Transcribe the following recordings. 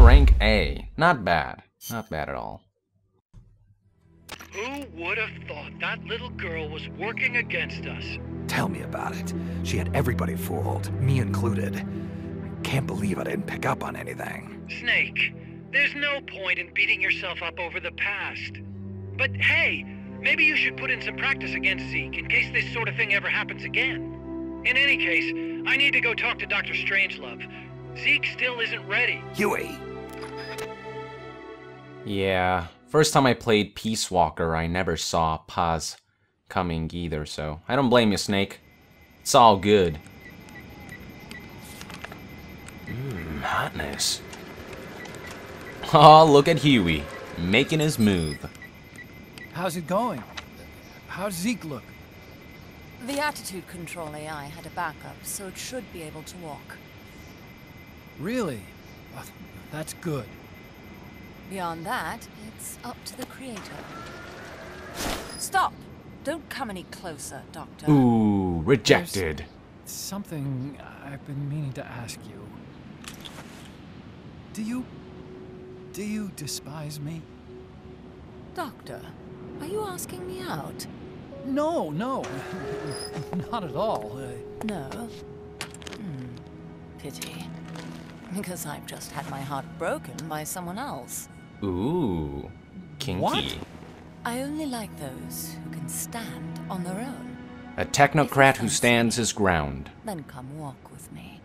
rank A. Not bad. Not bad at all. Who would have thought that little girl was working against us? Tell me about it. She had everybody fooled, me included. Can't believe I didn't pick up on anything. Snake, there's no point in beating yourself up over the past. But hey, maybe you should put in some practice against Zeke in case this sort of thing ever happens again. In any case, I need to go talk to Dr. Strangelove. Zeke still isn't ready. Huey! Yeah, first time I played Peace Walker, I never saw Paz coming either, so I don't blame you, Snake. It's all good. Hotness. Oh, look at Huey, making his move. How's it going? How's Zeke look? The attitude control AI had a backup, so it should be able to walk. Really? Oh, that's good. Beyond that, it's up to the creator. Stop! Don't come any closer, Doctor. Ooh, rejected. There's something I've been meaning to ask you. Do you despise me? Doctor, are you asking me out? No, not at all. No? Pity. Because I've just had my heart broken by someone else. Ooh, kinky. What? I only like those who can stand on their own. A technocrat who stands his ground. Then come walk with me.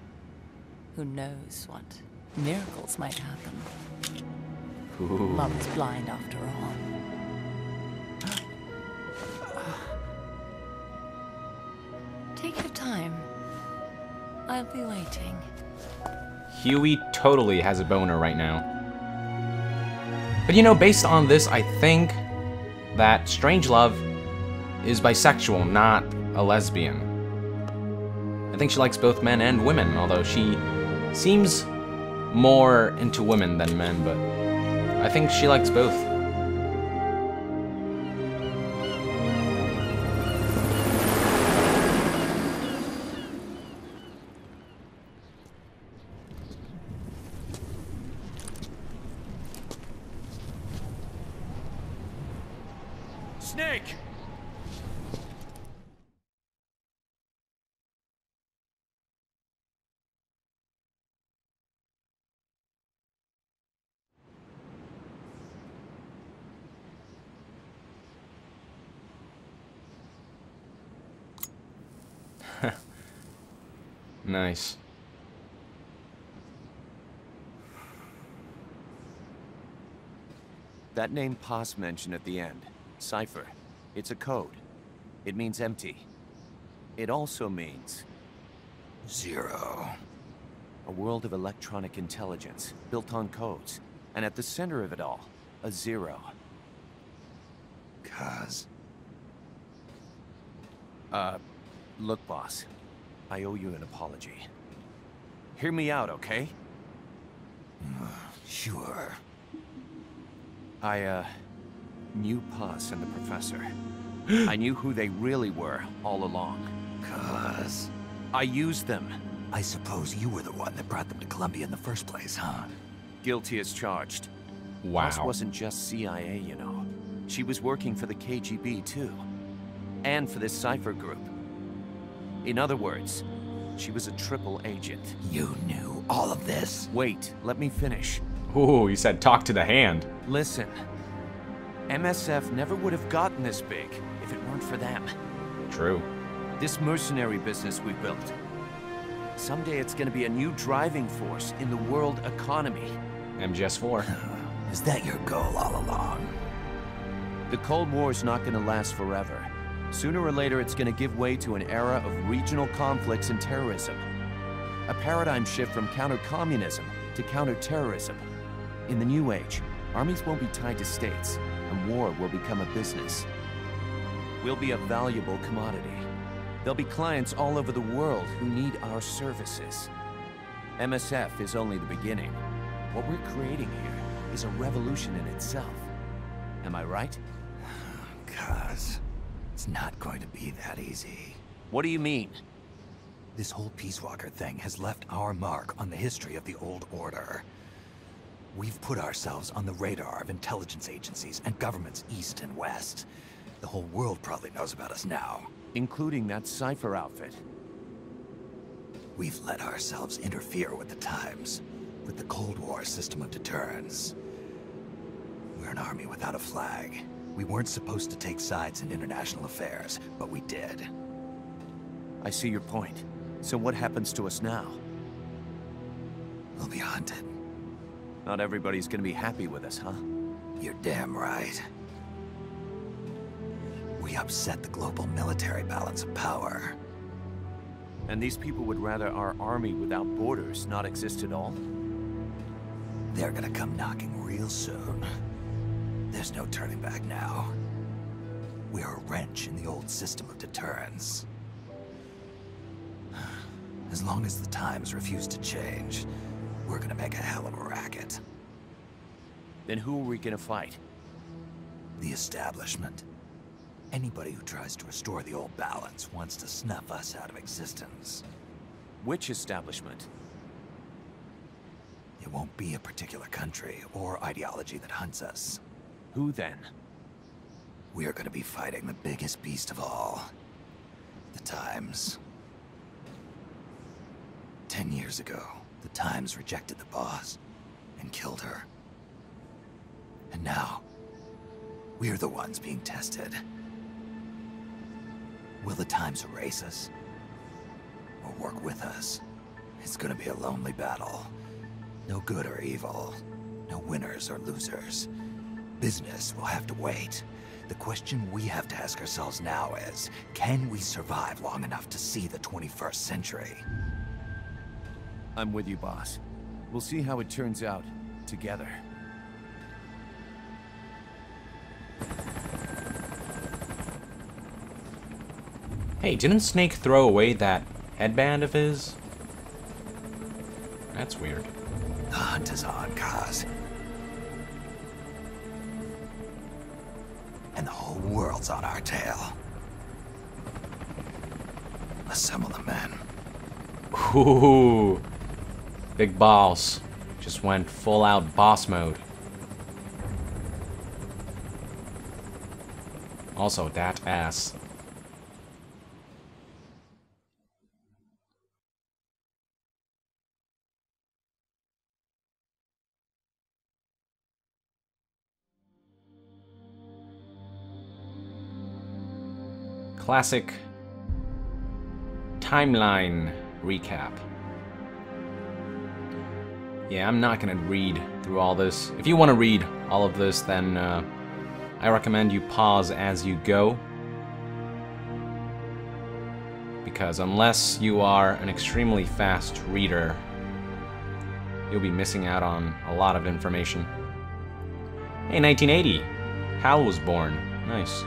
Who knows what miracles might happen. Ooh. Love is blind after all. Take your time. I'll be waiting. Huey totally has a boner right now. But you know, based on this, I think that Strangelove is bisexual, not a lesbian. I think she likes both men and women, although she seems more into women than men, but I think she likes both. Snake! Nice. That name Paz mentioned at the end, Cipher, it's a code. It means empty. It also means... Zero. a world of electronic intelligence, built on codes. And at the center of it all, a zero. Look, boss. I owe you an apology. Hear me out, okay? Sure. I knew Paz and the professor. I knew who they really were all along. I used them. I suppose you were the one that brought them to Columbia in the first place, huh? Guilty as charged. Wow. Paz wasn't just CIA, you know. She was working for the KGB, too. And for this Cipher group. In other words, she was a triple agent. You knew all of this? Wait, let me finish. Ooh, he said talk to the hand. Listen. MSF never would have gotten this big if it weren't for them. True. This mercenary business we built. Someday it's gonna be a new driving force in the world economy. MGS4. Is that your goal all along? The Cold War's not gonna last forever. Sooner or later, it's gonna give way to an era of regional conflicts and terrorism. A paradigm shift from counter-communism to counter-terrorism. In the new age, armies won't be tied to states, and war will become a business. We'll be a valuable commodity. There'll be clients all over the world who need our services. MSF is only the beginning. What we're creating here is a revolution in itself. Am I right? Cuz it's not going to be that easy. What do you mean? This whole Peace Walker thing has left our mark on the history of the Old Order. We've put ourselves on the radar of intelligence agencies and governments east and west. The whole world probably knows about us now. Including that Cypher outfit. We've let ourselves interfere with the times, with the Cold War system of deterrence. We're an army without a flag. We weren't supposed to take sides in international affairs, but we did. I see your point. So what happens to us now? We'll be hunted. Not everybody's gonna be happy with us, huh? You're damn right. We upset the global military balance of power. And these people would rather our army without borders not exist at all? They're gonna come knocking real soon. There's no turning back now. We're a wrench in the old system of deterrence. As long as the times refuse to change, we're gonna make a hell of a racket. Then who are we gonna fight? The establishment. Anybody who tries to restore the old balance wants to snuff us out of existence. Which establishment? It won't be a particular country or ideology that hunts us. Who then? We are gonna be fighting the biggest beast of all. The Times. 10 years ago, the Times rejected the boss and killed her. And now, we're the ones being tested. Will the Times erase us? Or work with us? It's gonna be a lonely battle. No good or evil. No winners or losers. Business will have to wait. The question we have to ask ourselves now is, can we survive long enough to see the 21st century? I'm with you, boss. We'll see how it turns out, together. Hey, didn't Snake throw away that headband of his? That's weird. The hunt is on, Kaz. And the whole world's on our tail. Assemble the men. Ooh, big boss. Just went full out boss mode. Also, that ass. Classic timeline recap. Yeah, I'm not gonna read through all this. If you want to read all of this, then I recommend you pause as you go. Because unless you are an extremely fast reader, you'll be missing out on a lot of information. Hey, 1980! Hal was born. Nice.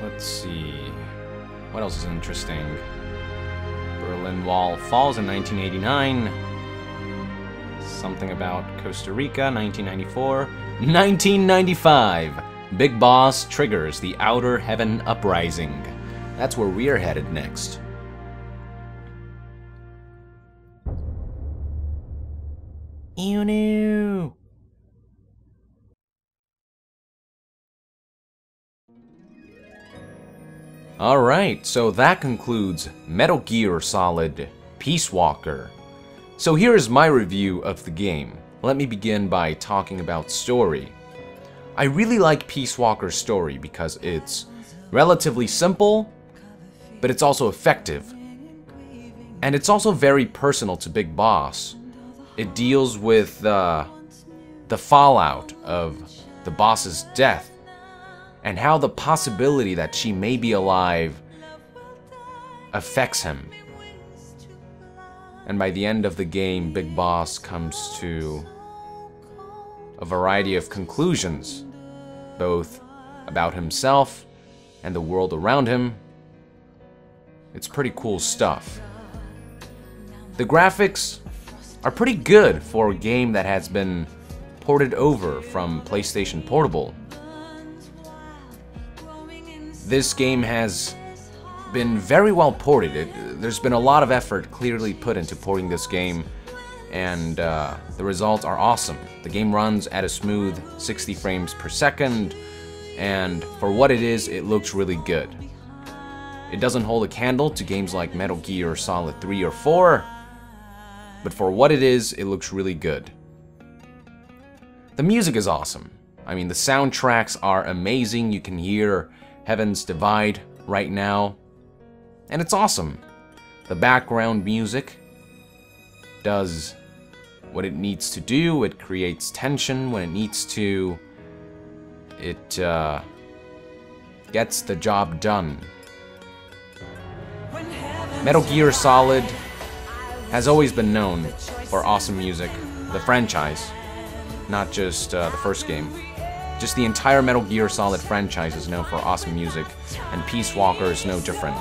Let's see. What else is interesting? Berlin Wall falls in 1989. Something about Costa Rica, 1994. 1995! Big Boss triggers the Outer Heaven Uprising. That's where we're headed next. Ew, no. Alright, so that concludes Metal Gear Solid Peace Walker. So here is my review of the game. Let me begin by talking about story. I really like Peace Walker's story because it's relatively simple, but it's also effective. And it's also very personal to Big Boss. It deals with the fallout of the boss's death, and how the possibility that she may be alive affects him. And by the end of the game, Big Boss comes to a variety of conclusions, both about himself and the world around him. It's pretty cool stuff. The graphics are pretty good for a game that has been ported over from PlayStation Portable. This game has been very well ported. There's been a lot of effort clearly put into porting this game, and the results are awesome. The game runs at a smooth 60 frames per second, and for what it is, it looks really good. It doesn't hold a candle to games like Metal Gear Solid 3 or 4, but for what it is, it looks really good. The music is awesome. I mean, the soundtracks are amazing. You can hear Heaven's Divide right now, and it's awesome. The background music does what it needs to do. It creates tension when it needs to. It gets the job done. Metal Gear Solid has always been known for awesome music. The franchise, not just the first game. Just the entire Metal Gear Solid franchise is known for awesome music, and Peace Walker is no different.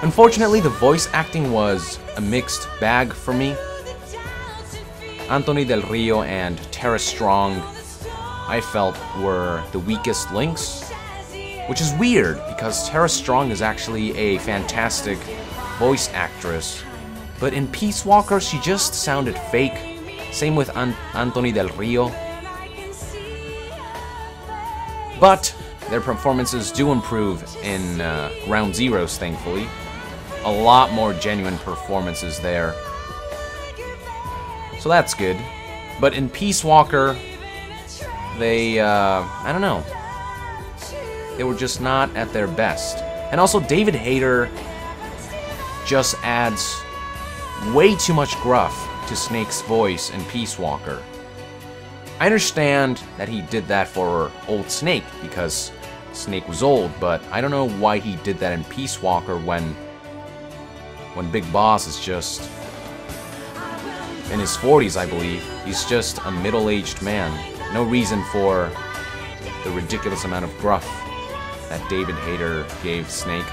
Unfortunately, the voice acting was a mixed bag for me. Anthony Del Rio and Tara Strong, I felt, were the weakest links, which is weird because Tara Strong is actually a fantastic voice actress, but in Peace Walker she just sounded fake. Same with Anthony Del Rio. But their performances do improve in Ground Zeroes, thankfully. A lot more genuine performances there. So that's good. But in Peace Walker, they, I don't know. They were just not at their best. And also, David Hayter just adds way too much gruff to Snake's voice in Peace Walker. I understand that he did that for old Snake, because Snake was old, but I don't know why he did that in Peace Walker when Big Boss is just in his 40s, I believe. He's just a middle-aged man. No reason for the ridiculous amount of gruff that David Hayter gave Snake.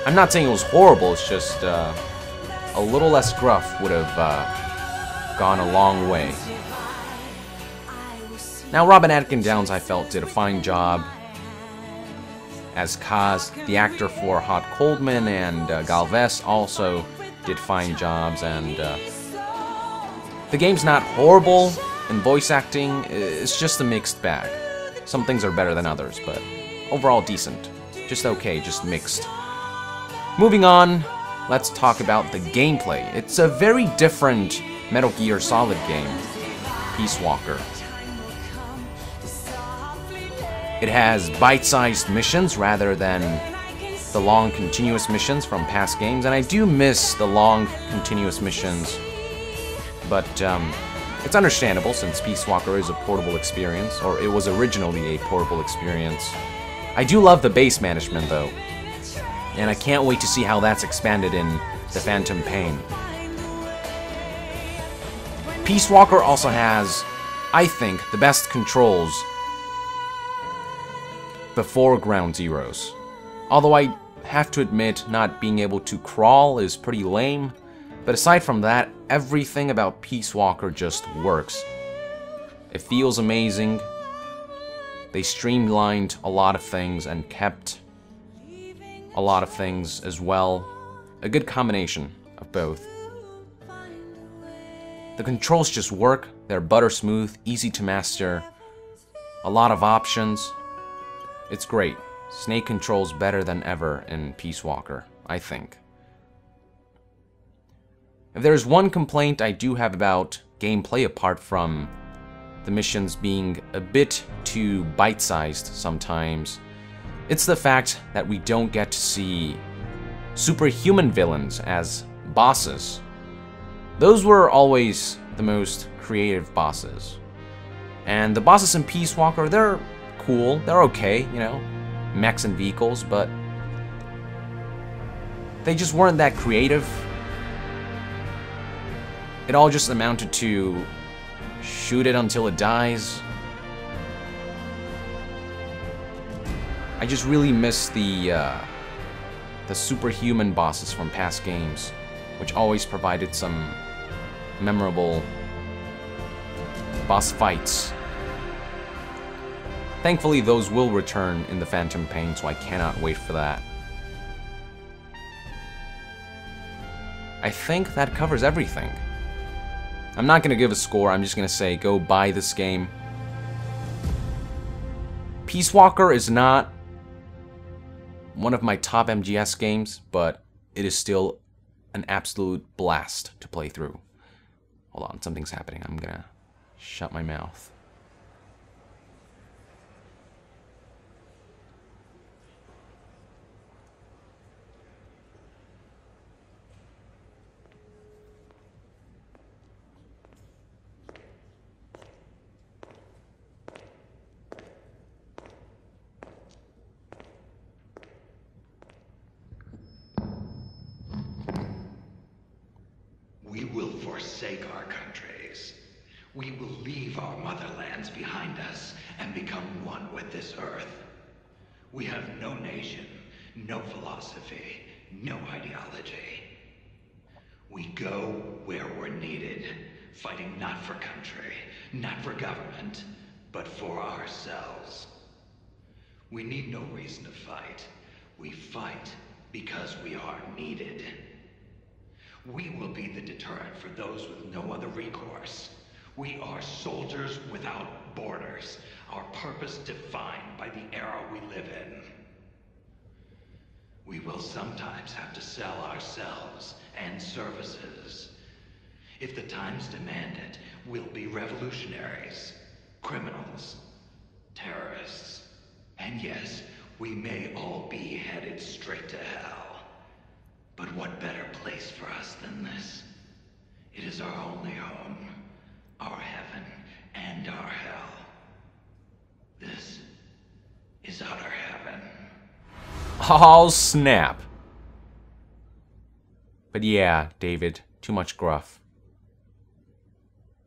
I'm not saying it was horrible, it's just a little less gruff would have gone a long way. Now, Robin Atkin Downes, I felt, did a fine job as Kaz. The actor for Hot Coldman and Galvez also did fine jobs, and the game's not horrible in voice acting, it's just a mixed bag. Some things are better than others, but overall decent. Just okay, just mixed. Moving on, let's talk about the gameplay. It's a very different Metal Gear Solid game, Peace Walker. It has bite-sized missions rather than the long continuous missions from past games, and I do miss the long continuous missions, but it's understandable since Peace Walker is a portable experience, or it was originally a portable experience. I do love the base management though, and I can't wait to see how that's expanded in the Phantom Pain. Peace Walker also has, I think, the best controls before Ground Zeroes. Although I have to admit, not being able to crawl is pretty lame, but aside from that, everything about Peace Walker just works. It feels amazing. They streamlined a lot of things and kept a lot of things as well. A good combination of both. The controls just work. They're butter smooth, easy to master. A lot of options. It's great. Snake controls better than ever in Peace Walker, I think. If there's one complaint I do have about gameplay, apart from the missions being a bit too bite-sized sometimes, it's the fact that we don't get to see superhuman villains as bosses. Those were always the most creative bosses. And the bosses in Peace Walker, they're cool, they're okay, you know, mechs and vehicles, but they just weren't that creative. It all just amounted to shoot it until it dies. I just really miss the superhuman bosses from past games, which always provided some memorable boss fights. Thankfully, those will return in the Phantom Pain, so I cannot wait for that. I think that covers everything. I'm not gonna give a score, I'm just gonna say go buy this game. Peace Walker is not one of my top MGS games, but it is still an absolute blast to play through. Hold on, something's happening. I'm gonna shut my mouth. We will forsake our countries. We will leave our motherlands behind us and become one with this earth. We have no nation, no philosophy, no ideology. We go where we're needed, fighting not for country, not for government, but for ourselves. We need no reason to fight. We fight because we are needed. We will be the deterrent for those with no other recourse. We are soldiers without borders, our purpose defined by the era we live in. We will sometimes have to sell ourselves and services. If the times demand it, we'll be revolutionaries, criminals, terrorists. And yes, we may all be headed straight to hell. But what better place for us than this? It is our only home, our heaven, and our hell. This is utter heaven. Oh, snap. But yeah, David, too much gruff.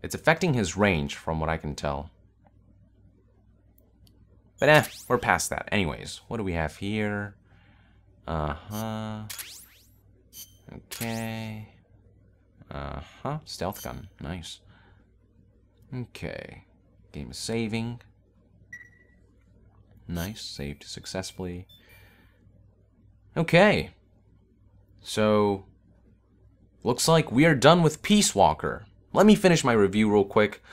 It's affecting his range, from what I can tell. But we're past that. Anyways, what do we have here? Okay. Stealth gun. Nice. Okay. Game is saving. Nice. Saved successfully. Okay. So, looks like we are done with Peace Walker. Let me finish my review real quick.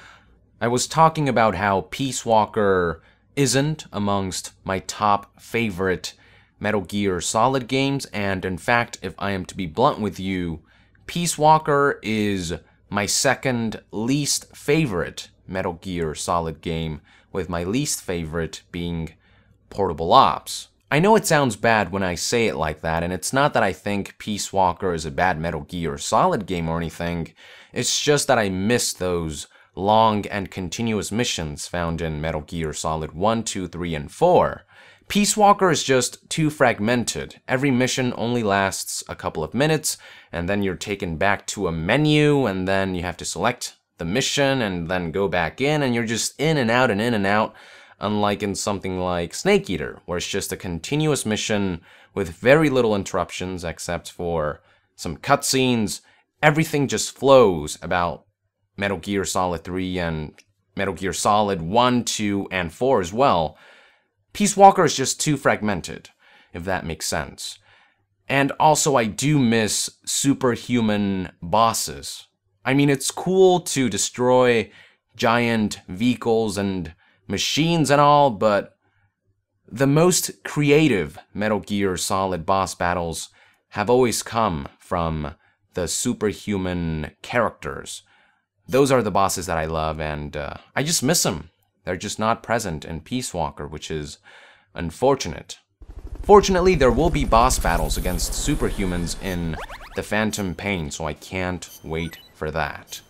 I was talking about how Peace Walker isn't amongst my top favorite Metal Gear Solid games, and in fact, if I am to be blunt with you, Peace Walker is my second least favorite Metal Gear Solid game, with my least favorite being Portable Ops. I know it sounds bad when I say it like that, and it's not that I think Peace Walker is a bad Metal Gear Solid game or anything, it's just that I miss those long and continuous missions found in Metal Gear Solid 1, 2, 3, and 4. Peace Walker is just too fragmented. Every mission only lasts a couple of minutes, and then you're taken back to a menu, and then you have to select the mission, and then go back in, and you're just in and out and in and out, unlike in something like Snake Eater, where it's just a continuous mission with very little interruptions, except for some cutscenes. Everything just flows about Metal Gear Solid 3 and Metal Gear Solid 1, 2, and 4 as well. Peace Walker is just too fragmented, if that makes sense. And also, I do miss superhuman bosses. I mean, it's cool to destroy giant vehicles and machines and all, but the most creative Metal Gear Solid boss battles have always come from the superhuman characters. Those are the bosses that I love, and I just miss them. They're just not present in Peace Walker, which is unfortunate. Fortunately, there will be boss battles against superhumans in the Phantom Pain, so I can't wait for that.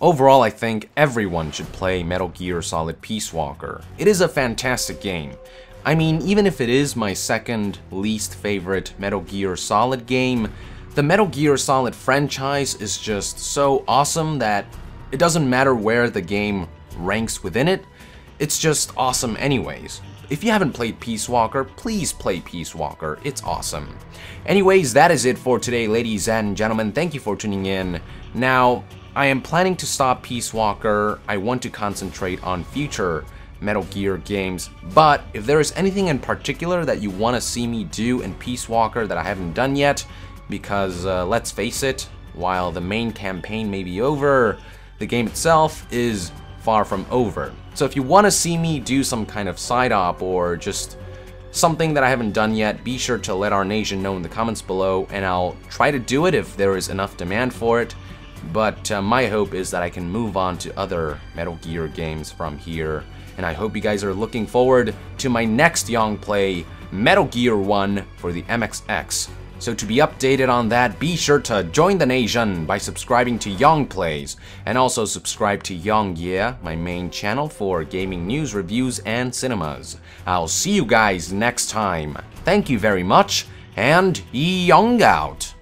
Overall, I think everyone should play Metal Gear Solid Peace Walker. It is a fantastic game. I mean, even if it is my second least favorite Metal Gear Solid game, the Metal Gear Solid franchise is just so awesome that it doesn't matter where the game ranks within it, it's just awesome anyways. If you haven't played Peace Walker, please play Peace Walker, it's awesome. Anyways, that is it for today, ladies and gentlemen. Thank you for tuning in. Now, I am planning to stop Peace Walker. I want to concentrate on future Metal Gear games, but if there is anything in particular that you want to see me do in Peace Walker that I haven't done yet, because let's face it, while the main campaign may be over, the game itself is far from over. So if you want to see me do some kind of side op or just something that I haven't done yet, be sure to let our nation know in the comments below, and I'll try to do it if there is enough demand for it. But my hope is that I can move on to other Metal Gear games from here, and I hope you guys are looking forward to my next YongPlay, Metal Gear 1 for the MXX. So to be updated on that, be sure to join the nation by subscribing to YongPlays, and also subscribe to YongYea, my main channel for gaming news, reviews, and cinemas. I'll see you guys next time. Thank you very much, and Yong out!